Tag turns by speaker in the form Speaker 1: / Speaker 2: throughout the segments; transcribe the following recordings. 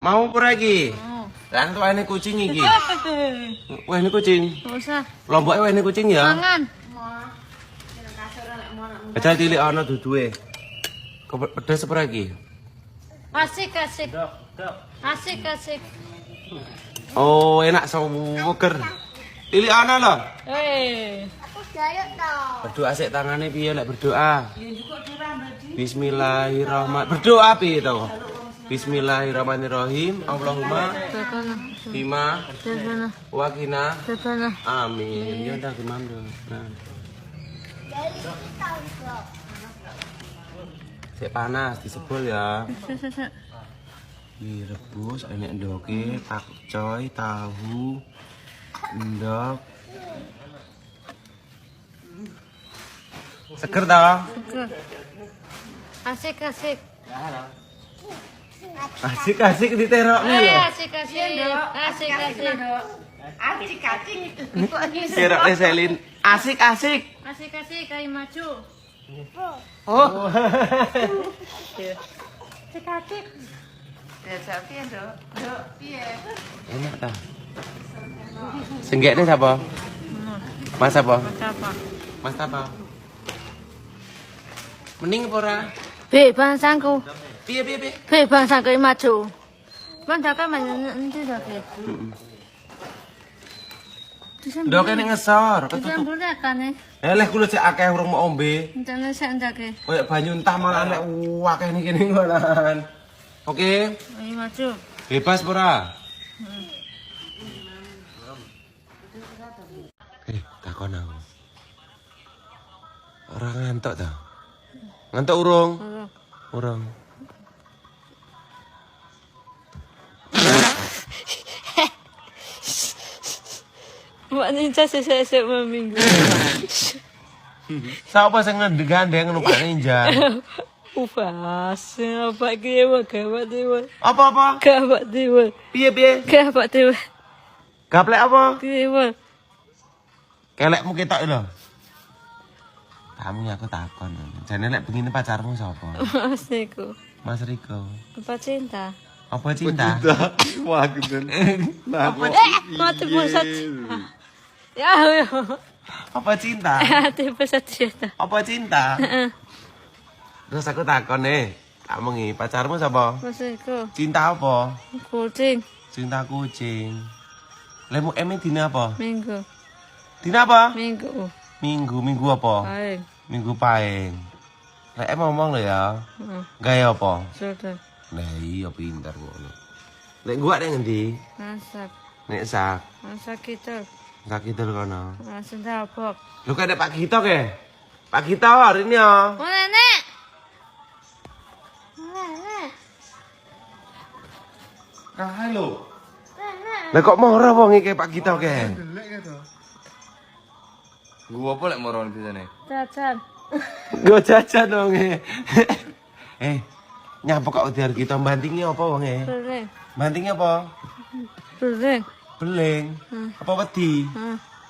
Speaker 1: Mau apa lagi? Dan tuh ini kucing iki. Wah ini kucing.
Speaker 2: Usah.
Speaker 1: Lomboknya wah ini kucing ya.
Speaker 2: Mangan.
Speaker 1: Aja cilik ana duduhe. Kok pedes apa lagi?
Speaker 2: Asik. Asik.
Speaker 1: Oh, enak seger. Cilik ana lho.
Speaker 2: Aku jayuk toh.
Speaker 1: Berdoa sik tangane piye lek berdoa? Bismillahirrahmanirrahim. Berdoa piye to? Bismillahirrahmanirrahim. Allahumma bima wakina. Amin. Ya udah gimana dong. Nah. Sik panas disebul ya. Direbus enek endoke, pakcoy, tahu, endok. Seger tau?
Speaker 2: Asik.
Speaker 1: Asik diterok nih lho.
Speaker 2: Asik.
Speaker 1: Terok Selin. Asik.
Speaker 2: Asik kayak maju.
Speaker 1: Oh.
Speaker 2: Asik.
Speaker 1: Enak ta. Senggekne sapa? Mas apa?
Speaker 2: Apa?
Speaker 1: Mas apa? Mending apa ora?
Speaker 2: bangsangku.
Speaker 1: Piye?
Speaker 2: bangsangku maju. Mandaka nanti dake.
Speaker 1: Ndoke ning ngesor, ketutup.
Speaker 2: Boleh kan nih?
Speaker 1: Leh kula cek akeh urung mau ombe.
Speaker 2: Jangan sendake.
Speaker 1: Kayak banyu entah malah nek akeh ning kene malahan. Oke,
Speaker 2: Ayo maju.
Speaker 1: bebas pura. Takon aku. Orang ngantuk ta? Ngantuk urung? Urung.
Speaker 2: Mak ninja sesek minggu.
Speaker 1: Sapa sing ngandeng numpak ninja?
Speaker 2: Ufas, apa ki gawat dewe.
Speaker 1: Apa?
Speaker 2: Gawat dewe.
Speaker 1: Piye?
Speaker 2: Gawat dewe.
Speaker 1: Gaplek apa?
Speaker 2: Dewe.
Speaker 1: Kelekmu ketok lho. Kamu aku takon. Jane lek begini pacarmu sapa?
Speaker 2: Mas Niko.
Speaker 1: Mas Riko.
Speaker 2: Apa cinta?
Speaker 1: Apa cinta?
Speaker 3: Wah, geden.
Speaker 2: Mati pusat. Ya.
Speaker 1: Apa cinta?
Speaker 2: Mati pusat cinta.
Speaker 1: Apa cinta? Terus aku takon kamu ngi pacarmu sapa?
Speaker 2: Mas Niko.
Speaker 1: Cinta apa?
Speaker 2: Kucing.
Speaker 1: Cinta kucing. Lemu dina apa?
Speaker 2: Minggu.
Speaker 1: Dina apa?
Speaker 2: Minggu.
Speaker 1: Minggu apa?
Speaker 2: Paling.
Speaker 1: Minggu paing. Lek ngomong lho ya. Gaya apa?
Speaker 2: Sudah.
Speaker 1: Lah iya pinter ngono. Nek gua nek ngendi?
Speaker 2: Masak.
Speaker 1: Nek sak.
Speaker 2: Masak kita.
Speaker 1: Sak itu lho kono.
Speaker 2: Masak dapok.
Speaker 1: Lu kan ada Pak Gito ke? Pak Gito hari ini ya.
Speaker 2: Oh nenek. Nenek.
Speaker 1: Kae lho. Lah kok marah wong iki Pak Gito ke?
Speaker 3: Gua apa lek moron bisane?
Speaker 2: Jajan.
Speaker 1: Gua jajan dong nyapa kok udah kita bantingnya apa wong
Speaker 2: Beling.
Speaker 1: Bantingnya apa?
Speaker 2: Beling.
Speaker 1: Beling. Apa wedi?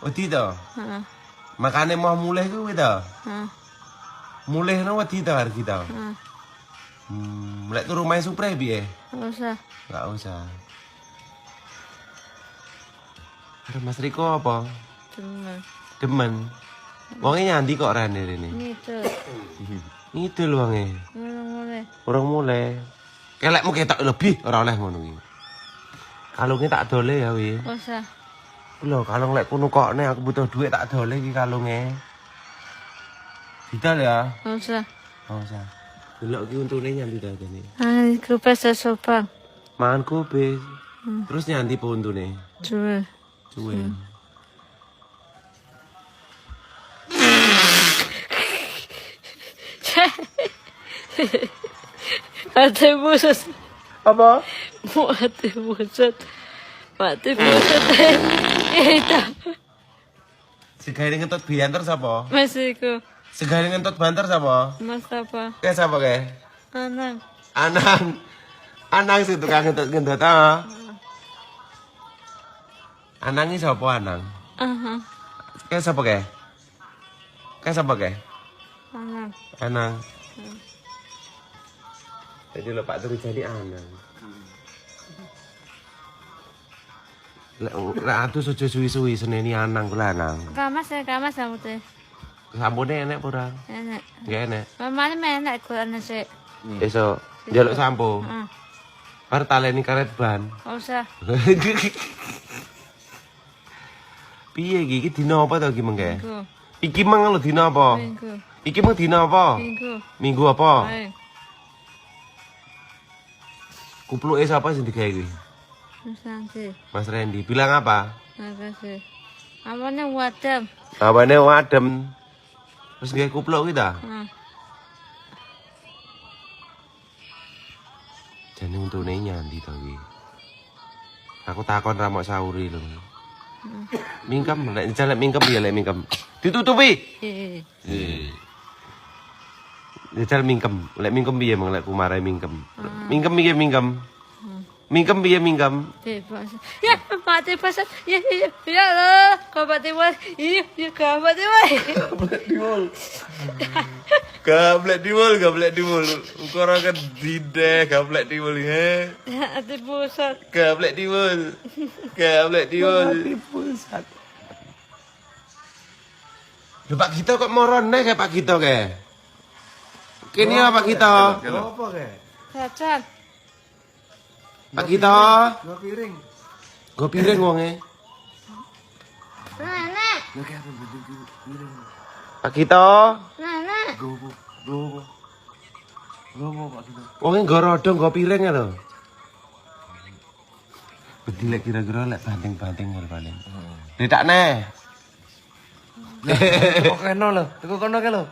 Speaker 1: Wedi to?
Speaker 2: Heeh.
Speaker 1: Makane mau mulih kuwi to.
Speaker 2: Heeh.
Speaker 1: Mulih nang wedi to hari kita.
Speaker 2: Heeh.
Speaker 1: Lek turu main supre piye?
Speaker 2: Usah.
Speaker 1: Enggak usah. Aduh Mas Riko apa?
Speaker 2: Cuma.
Speaker 1: Demen. Wonge nyandi kok rene rene.
Speaker 2: Gitu.
Speaker 1: Ngidul wonge.
Speaker 2: Mulai.
Speaker 1: Urung mulai. Kelekmu ketok lebih ora oleh ngono iki. Kalunge tak dole ya wi.
Speaker 2: Usah.
Speaker 1: Lho, kalung lek kuno kokne aku butuh duit tak dole iki kalunge. Didol ya.
Speaker 2: Usah.
Speaker 1: Oh, usah. Delok iki untune nyandi ta jane.
Speaker 2: Aku pesa sopan.
Speaker 1: Mangan kubis. Terus nyandi po untune.
Speaker 2: Cuma.
Speaker 1: Cuwe.
Speaker 2: Mati busut.
Speaker 1: Apa?
Speaker 2: Mati busut. Mati busut. Itu.
Speaker 1: Segare ngentut bianter sapa?
Speaker 2: Masiko.
Speaker 1: Segare ngentut banter sapa?
Speaker 2: Mas apa?
Speaker 1: Kayak sapa kae?
Speaker 2: Anang.
Speaker 1: Anang sing tukang ngentut ah. Anang iki sapa Anang?
Speaker 2: Aha.
Speaker 1: Kayak sapa kae? Kayak sapa kae?
Speaker 2: Anang.
Speaker 1: Anang. Jadi lo Pak Turu jadi Anang. Lek atus aja suwi-suwi seneni anang ku lanang.
Speaker 2: Kamas samute.
Speaker 1: Sampune enek apa ora?
Speaker 2: Enak.
Speaker 1: Nggih enek.
Speaker 2: Mamane menek golane sik.
Speaker 1: Esuk njaluk sampo.
Speaker 2: Heeh.
Speaker 1: Bar taleni karet ban.
Speaker 2: Ora usah.
Speaker 1: Piye iki dina apa to iki mengke?
Speaker 2: Minggu.
Speaker 1: Iki mang lho dina apa?
Speaker 2: Minggu.
Speaker 1: Iki mang dina apa?
Speaker 2: Minggu.
Speaker 1: Minggu apa?
Speaker 2: Ayo.
Speaker 1: Kupluke sapa sing digawe kuwi?
Speaker 2: Santai.
Speaker 1: Mas Randy bilang apa?
Speaker 2: Makasih. Amane wadam.
Speaker 1: Awane wadem. Terus gawe kupluk kuwi ta?
Speaker 2: Heeh.
Speaker 1: Jane untune nyandi to kuwi. Aku takon ra mok sauri lho. Mingkem, nek jalek mingkem ya lek mingkem. Ditutupi. Jajal mingkem, lek mingkem piye mong lek kumare mingkem. Mingkem piye mingkem? Mingkem piye mingkem?
Speaker 2: Bebas. Ya, mati pasat. Ya, lo. Kabati wal. Ya, kabati wal.
Speaker 3: Gablek diwul. Ukara kan dide, gablek diwul he.
Speaker 2: Ya, ati pusat.
Speaker 3: Gablek diwul.
Speaker 1: Pusat. Lho Pak Gito kok moron nek Pak Gito ke? Kene apa Pak Gito?
Speaker 3: Apa ke?
Speaker 2: Cacat.
Speaker 1: Pak Gito.
Speaker 3: Gua piring.
Speaker 1: Go piring wonge.
Speaker 2: Nenek.
Speaker 3: Lu kayak apa piring?
Speaker 1: Pak Gito.
Speaker 2: Nenek.
Speaker 3: Gua Pak kita.
Speaker 1: Wonge nggo rodong nggo piring lho. Bedi lek kira-kira lek banting-banting ngel paling. Ditakne.
Speaker 3: Kok keno lho? Teko kono ke lho.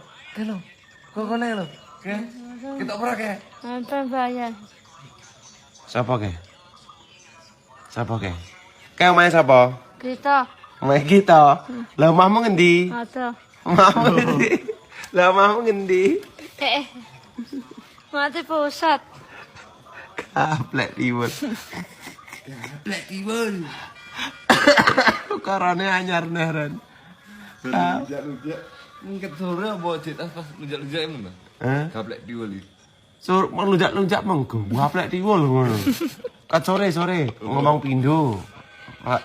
Speaker 3: Kok kono lho. Ke? Kita ora ke?
Speaker 2: Nonton bayar.
Speaker 1: Sapa ke? Kae omahe sapa?
Speaker 2: Kita.
Speaker 1: Omahe kita. Lah omahmu ngendi?
Speaker 2: Ada.
Speaker 1: Omahmu ngendi? Lah omahmu ngendi?
Speaker 2: Mati pusat.
Speaker 1: Kaplek diwul. Karane anyar neran.
Speaker 3: Lujak. Ngket sore apa cetas pas lujak-lujak emang.
Speaker 1: Hah?
Speaker 3: Gablek diwul iki.
Speaker 1: Sur melunjak-lunjak menggo. Gaplek diwul ngono. Kat sore ngomong pindho.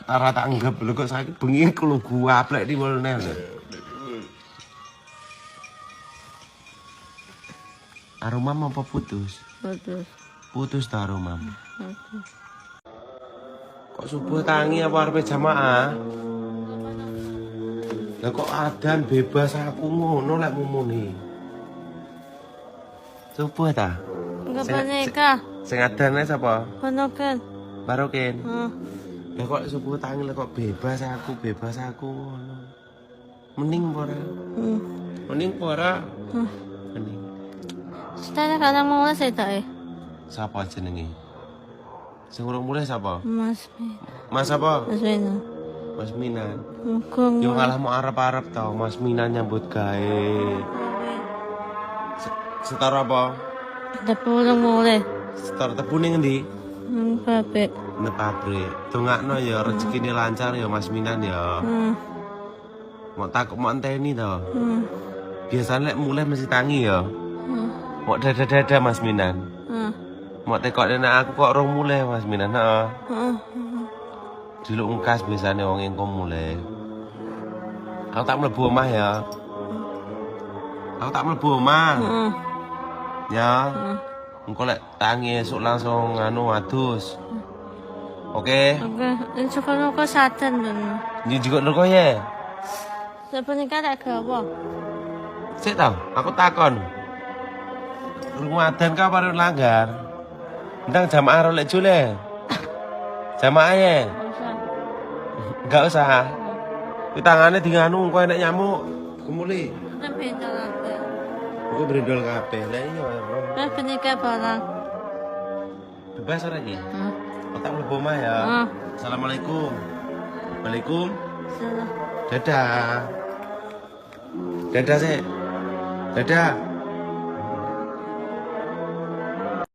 Speaker 1: Rata anggap lho kok saiki bengi kulo gaplek diwul neh. Aromam apa putus?
Speaker 2: Putus.
Speaker 1: Putus ta aromam.
Speaker 2: Putus.
Speaker 1: Kok subuh tangi apa arepe jamaah? Lah kok adan bebas aku ngono lek mumune. Subuh ta?
Speaker 2: Enggak boneka.
Speaker 1: Sing adane sapa?
Speaker 2: Ponokan.
Speaker 1: Barokin.
Speaker 2: Heeh.
Speaker 1: Lah kok subuh tangi lah kok bebas aku ngono. Mending apa ora? Mending apa ora? Mending.
Speaker 2: Setara kadang mau mulai saya tak
Speaker 1: Sapa jenenge? Sing urung mulai sapa?
Speaker 2: Mas.
Speaker 1: Mas apa?
Speaker 2: Mas Beno.
Speaker 1: Mas Minan.
Speaker 2: Mukung.
Speaker 1: Yo ngalah mau arep-arep tau Mas Minan nyambut gawe. Setara apa?
Speaker 2: Ada pulang mulai.
Speaker 1: Setara tebune ngendi?
Speaker 2: Pabrik.
Speaker 1: Nang pabrik. Dongakno ya rezekine lancar ya Mas Minan ya. Mau takut mau enteni to. Biasanya lek mulai mesti tangi ya. Mau dada-dada Mas Minan. Mau tekok nenek aku kok rong mulai Mas Minan. Heeh. Diluk ngkas biasanya wong engko mulai. Aku tak mlebu omah ya. Aku tak mlebu omah. Ya. Engko lek tangi esuk langsung anu adus. Oke.
Speaker 2: Oke, ini sekolah kok satan dan.
Speaker 1: Ini juga nurko ya.
Speaker 2: Sebenarnya tak gawa.
Speaker 1: Sik tau, aku takon. Ramadan ka baru langgar. Ndang jamaah ro lek jule. Jamaah ya. Enggak usah. Ki tangane di nganu engko enek nyamuk. Kemuli.
Speaker 2: Kan beda lagi.
Speaker 1: Iku brendol kabeh. Lah iya.
Speaker 2: Kan penikah barang.
Speaker 1: Bebas ora iki? Tak mlebu omah ya. Assalamualaikum. Waalaikum.
Speaker 2: Salah.
Speaker 1: Dadah. Dadah sih. Dadah.